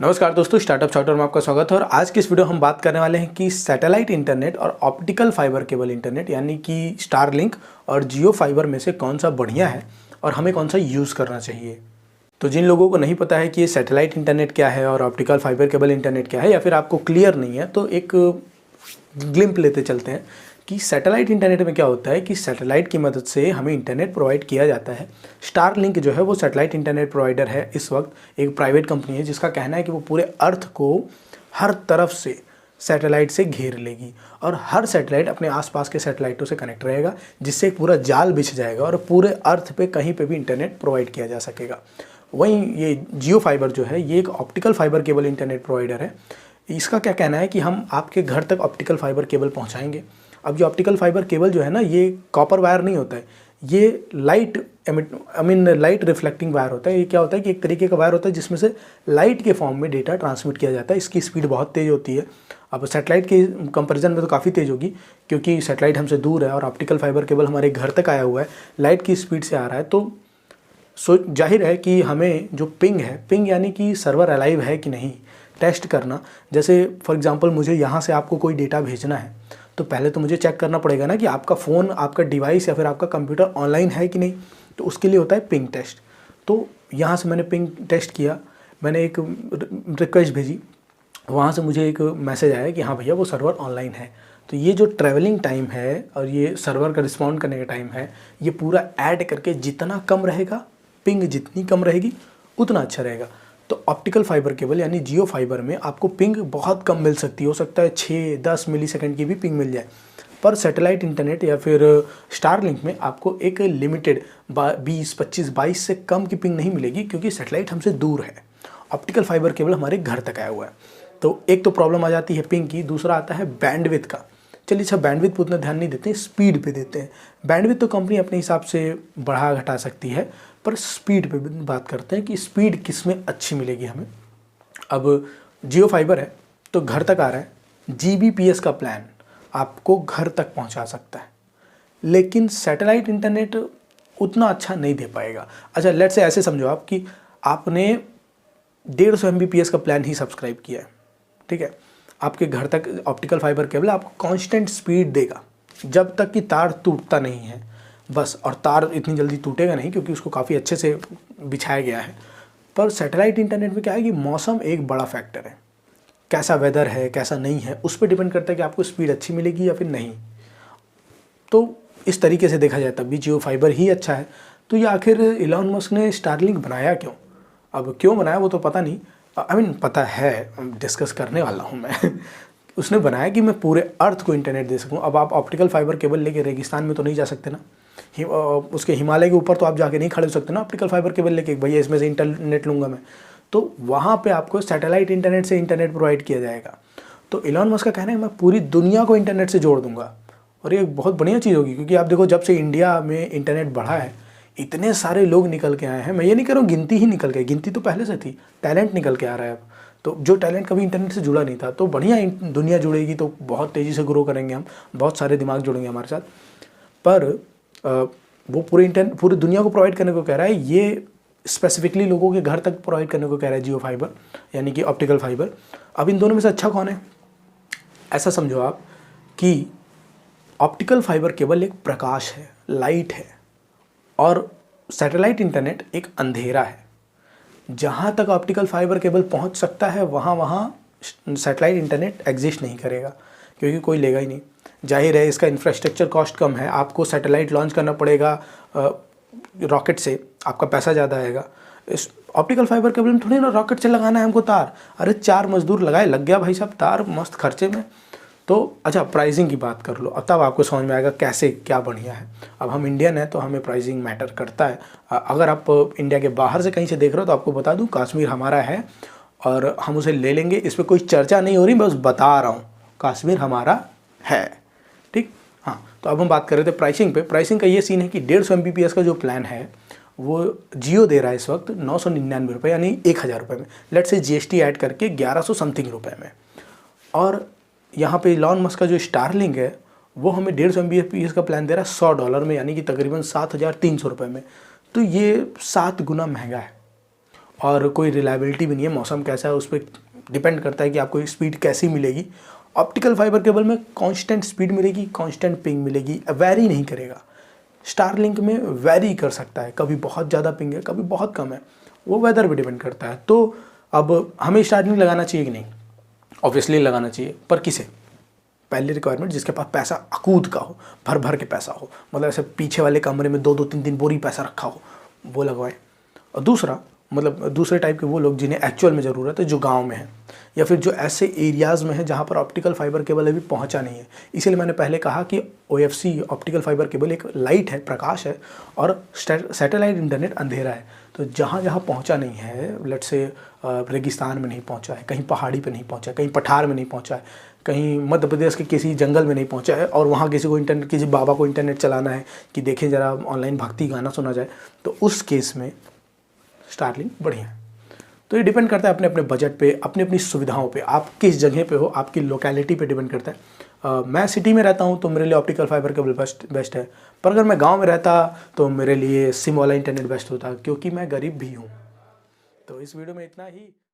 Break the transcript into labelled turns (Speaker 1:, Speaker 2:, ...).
Speaker 1: नमस्कार दोस्तों, startup shorter में आपका स्वागत है। और आज की इस वीडियो हम बात करने वाले हैं कि सैटेलाइट इंटरनेट और ऑप्टिकल फाइबर केबल इंटरनेट यानी कि स्टारलिंक और जियो फाइबर में से कौन सा बढ़िया है और हमें कौन सा यूज़ करना चाहिए। तो जिन लोगों को नहीं पता है कि ये सैटेलाइट इंटरनेट क्या है और ऑप्टिकल फाइबर केबल इंटरनेट क्या है, या फिर आपको क्लियर नहीं है, तो एक ग्लिम्प लेते चलते हैं कि सैटेलाइट इंटरनेट में क्या होता है कि सैटेलाइट की मदद से हमें इंटरनेट प्रोवाइड किया जाता है। स्टारलिंक जो है वो सैटेलाइट इंटरनेट प्रोवाइडर है, इस वक्त एक प्राइवेट कंपनी है जिसका कहना है कि वो पूरे अर्थ को हर तरफ से सैटेलाइट से घेर लेगी और हर सैटेलाइट अपने आसपास के सैटेलाइटों से कनेक्ट रहेगा, जिससे एक पूरा जाल बिछ जाएगा और पूरे अर्थ पे कहीं पे भी इंटरनेट प्रोवाइड किया जा सकेगा। वहीं ये जियो फाइबर जो है ये एक optical fibre cable internet provider है। इसका क्या कहना है कि हम आपके घर तक ऑप्टिकल फाइबर केबल पहुंचाएंगे। अब ये ऑप्टिकल फाइबर केबल जो है ना, ये कॉपर वायर नहीं होता है, ये लाइट रिफ्लेक्टिंग वायर होता है। ये क्या होता है कि एक तरीके का वायर होता है जिसमें से लाइट के फॉर्म में डेटा ट्रांसमिट किया जाता है। इसकी स्पीड बहुत तेज़ होती है। अब सैटेलाइट के कंपैरिजन में तो काफ़ी तेज़ होगी, क्योंकि सैटेलाइट हमसे दूर है और ऑप्टिकल फाइबर केबल हमारे घर तक आया हुआ है, लाइट की स्पीड से आ रहा है। तो जाहिर है कि हमें जो पिंग है, पिंग यानी कि सर्वर अलाइव है कि नहीं, टेस्ट करना। जैसे फॉर एग्जांपल मुझे यहाँ से आपको कोई डेटा भेजना है, तो पहले तो मुझे चेक करना पड़ेगा ना कि आपका फ़ोन, आपका डिवाइस या फिर आपका कंप्यूटर ऑनलाइन है कि नहीं। तो उसके लिए होता है पिंग टेस्ट। तो यहाँ से मैंने पिंग टेस्ट किया, मैंने एक रिक्वेस्ट भेजी, वहाँ से मुझे एक मैसेज आया कि हाँ भैया वो सर्वर ऑनलाइन है। तो ये जो ट्रैवलिंग टाइम है और ये सर्वर का रिस्पॉन्ड करने का टाइम है, ये पूरा ऐड करके जितना कम रहेगा, पिंग जितनी कम रहेगी उतना अच्छा रहेगा। तो ऑप्टिकल फाइबर केबल यानी जियो फाइबर में आपको पिंग बहुत कम मिल सकती है, हो सकता है 6-10 मिलीसेकंड की भी पिंग मिल जाए। पर सैटेलाइट इंटरनेट या फिर स्टारलिंक में आपको एक लिमिटेड 20, 25, 22 से कम की पिंग नहीं मिलेगी, क्योंकि सैटेलाइट हमसे दूर है, ऑप्टिकल फाइबर केबल हमारे घर तक आया हुआ है। तो एक तो प्रॉब्लम आ जाती है पिंग की, दूसरा आता है बैंडविड्थ का। चलिए अच्छा, बैंडविड्थ पर उतना ध्यान नहीं देते हैं, स्पीड पे देते हैं। बैंडविड्थ तो कंपनी अपने हिसाब से बढ़ा घटा सकती है, पर स्पीड पे बात करते हैं कि स्पीड किस में अच्छी मिलेगी हमें। अब जियो फाइबर है तो घर तक आ रहा है, जीबीपीएस का प्लान आपको घर तक पहुंचा सकता है, लेकिन सैटेलाइट इंटरनेट उतना अच्छा नहीं दे पाएगा। अच्छा, लेट्स से ऐसे समझो आप कि आपने 150 MBPS का प्लान ही सब्सक्राइब किया है, ठीक है। आपके घर तक ऑप्टिकल फाइबर केबल आपको कांस्टेंट स्पीड देगा जब तक कि तार टूटता नहीं है, बस। और तार इतनी जल्दी टूटेगा नहीं, क्योंकि उसको काफ़ी अच्छे से बिछाया गया है। पर सैटेलाइट इंटरनेट में क्या है कि मौसम एक बड़ा फैक्टर है, कैसा वेदर है कैसा नहीं है, उस पर डिपेंड करता है कि आपको स्पीड अच्छी मिलेगी या फिर नहीं। तो इस तरीके से देखा जाए तब भी जियो फाइबर ही अच्छा है। तो ये आखिर इलॉन मस्क ने स्टारलिंक बनाया क्यों? अब क्यों बनाया वो तो पता नहीं, पता है, डिस्कस करने वाला हूँ मैं। उसने बनाया कि मैं पूरे अर्थ को इंटरनेट दे सकूँ। अब आप ऑप्टिकल फाइबर केबल लेके रेगिस्तान में तो नहीं जा सकते ना, उसके हिमालय के ऊपर तो आप जाके नहीं खड़े हो सकते ना ऑप्टिकल फाइबर केबल लेके, भैया इसमें से इंटरनेट लूँगा मैं। तो वहाँ पे आपको सैटेलाइट इंटरनेट से इंटरनेट प्रोवाइड किया जाएगा। तो इलॉन मस्क का कहना है मैं पूरी दुनिया को इंटरनेट से जोड़ दूंगा, और ये बहुत बढ़िया चीज़ होगी। क्योंकि आप देखो, जब से इंडिया में इंटरनेट बढ़ा है, इतने सारे लोग निकल के आए हैं। मैं ये नहीं कह रहा हूँ गिनती ही निकल गई, गिनती तो पहले से थी, टैलेंट निकल के आ रहा है अब। तो जो टैलेंट कभी इंटरनेट से जुड़ा नहीं था, तो बढ़िया दुनिया जुड़ेगी तो बहुत तेज़ी से ग्रो करेंगे हम, बहुत सारे दिमाग जुड़ेंगे हमारे साथ। पर वो पूरी दुनिया को प्रोवाइड करने को कह रहा है, ये स्पेसिफिकली लोगों के घर तक प्रोवाइड करने को कह रहा है जियो फाइबर यानी कि ऑप्टिकल फाइबर। अब इन दोनों में से अच्छा कौन है? ऐसा समझो आप कि ऑप्टिकल फाइबर केबल एक प्रकाश है, लाइट है, और सैटेलाइट इंटरनेट एक अंधेरा है। जहाँ तक ऑप्टिकल फाइबर केबल पहुँच सकता है वहाँ सैटेलाइट इंटरनेट एग्जिस्ट नहीं करेगा, क्योंकि कोई लेगा ही नहीं। जाहिर है इसका इंफ्रास्ट्रक्चर कॉस्ट कम है, आपको सैटेलाइट लॉन्च करना पड़ेगा रॉकेट से, आपका पैसा ज़्यादा आएगा। इस ऑप्टिकल फाइबर केबल में थोड़ी ना रॉकेट से लगाना है हमको तार, अरे 4 मजदूर लगाए, लग गया भाई साहब तार, मस्त खर्चे में। तो अच्छा, प्राइसिंग की बात कर लो, अब तब आपको समझ में आएगा कैसे क्या बढ़िया है। अब हम इंडियन हैं तो हमें प्राइसिंग मैटर करता है। अगर आप इंडिया के बाहर से कहीं से देख रहे हो तो आपको बता दूं, कश्मीर हमारा है और हम उसे ले लेंगे, इस पर कोई चर्चा नहीं हो रही, बस बता रहा हूँ कश्मीर हमारा है, ठीक। हाँ, तो अब हम बात कर रहे थे प्राइसिंग पे। प्राइसिंग का ये सीन है कि 150 MBPS का जो प्लान है वो जियो दे रहा है इस वक्त 999 रुपये, यानी 1000 रुपये में। लेट से GST ऐड करके 1100 समथिंग रुपये में। और यहाँ पे इलॉन मस्क का जो स्टारलिंक है वो हमें 150 MBPS का प्लान दे रहा है $100 में, यानी कि तकरीबन 7300 रुपये में। तो ये 7 गुना महंगा है। और कोई रिलायबिलिटी भी नहीं है, मौसम कैसा है उस पर डिपेंड करता है कि आपको स्पीड कैसी मिलेगी। ऑप्टिकल फाइबर केबल में कांस्टेंट स्पीड मिलेगी, कांस्टेंट पिंग मिलेगी, वैरी नहीं करेगा। स्टारलिंक में वैरी कर सकता है, कभी बहुत ज़्यादा पिंग है, कभी बहुत कम है, वो वेदर पे डिपेंड करता है। तो अब हमें स्टारलिंक लगाना चाहिए कि नहीं? ऑब्वियसली लगाना चाहिए, पर किसे? पहली रिक्वायरमेंट जिसके पास पैसा अकूत का हो, भर भर के पैसा हो, मतलब ऐसे पीछे वाले कमरे में 2-2 3-3 बोरी पैसा रखा हो, वो लगवाएं। और दूसरा मतलब दूसरे टाइप के वो लोग जिन्हें एक्चुअल में ज़रूरत है, जो गांव में है या फिर जो ऐसे एरियाज़ में है जहां पर ऑप्टिकल फाइबर केबल अभी पहुंचा नहीं है। इसीलिए मैंने पहले कहा कि OFC ऑप्टिकल फाइबर केबल एक लाइट है, प्रकाश है, और सैटेलाइट इंटरनेट अंधेरा है। तो जहाँ जहाँ पहुँचा नहीं है, लेट्स से रेगिस्तान में नहीं पहुँचा है, कहीं पहाड़ी पे नहीं पहुँचा है, कहीं पठार में नहीं पहुँचा है, कहीं मध्य प्रदेश के किसी जंगल में नहीं पहुँचा है, और वहाँ किसी को इंटरनेट, किसी बाबा को इंटरनेट चलाना है कि देखें ज़रा ऑनलाइन भक्ति गाना सुना जाए, तो उस केस में स्टारलिंक बढ़िया है। तो ये डिपेंड करता है अपने अपने बजट पे, अपनी अपनी सुविधाओं पे, आप किस जगह पे हो, आपकी लोकेलिटी पे डिपेंड करता है। मैं सिटी में रहता हूँ तो मेरे लिए ऑप्टिकल फाइबर केबल बेस्ट है, पर अगर मैं गांव में रहता तो मेरे लिए सिम वाला इंटरनेट बेस्ट होता, क्योंकि मैं गरीब भी हूँ। तो इस वीडियो में इतना ही।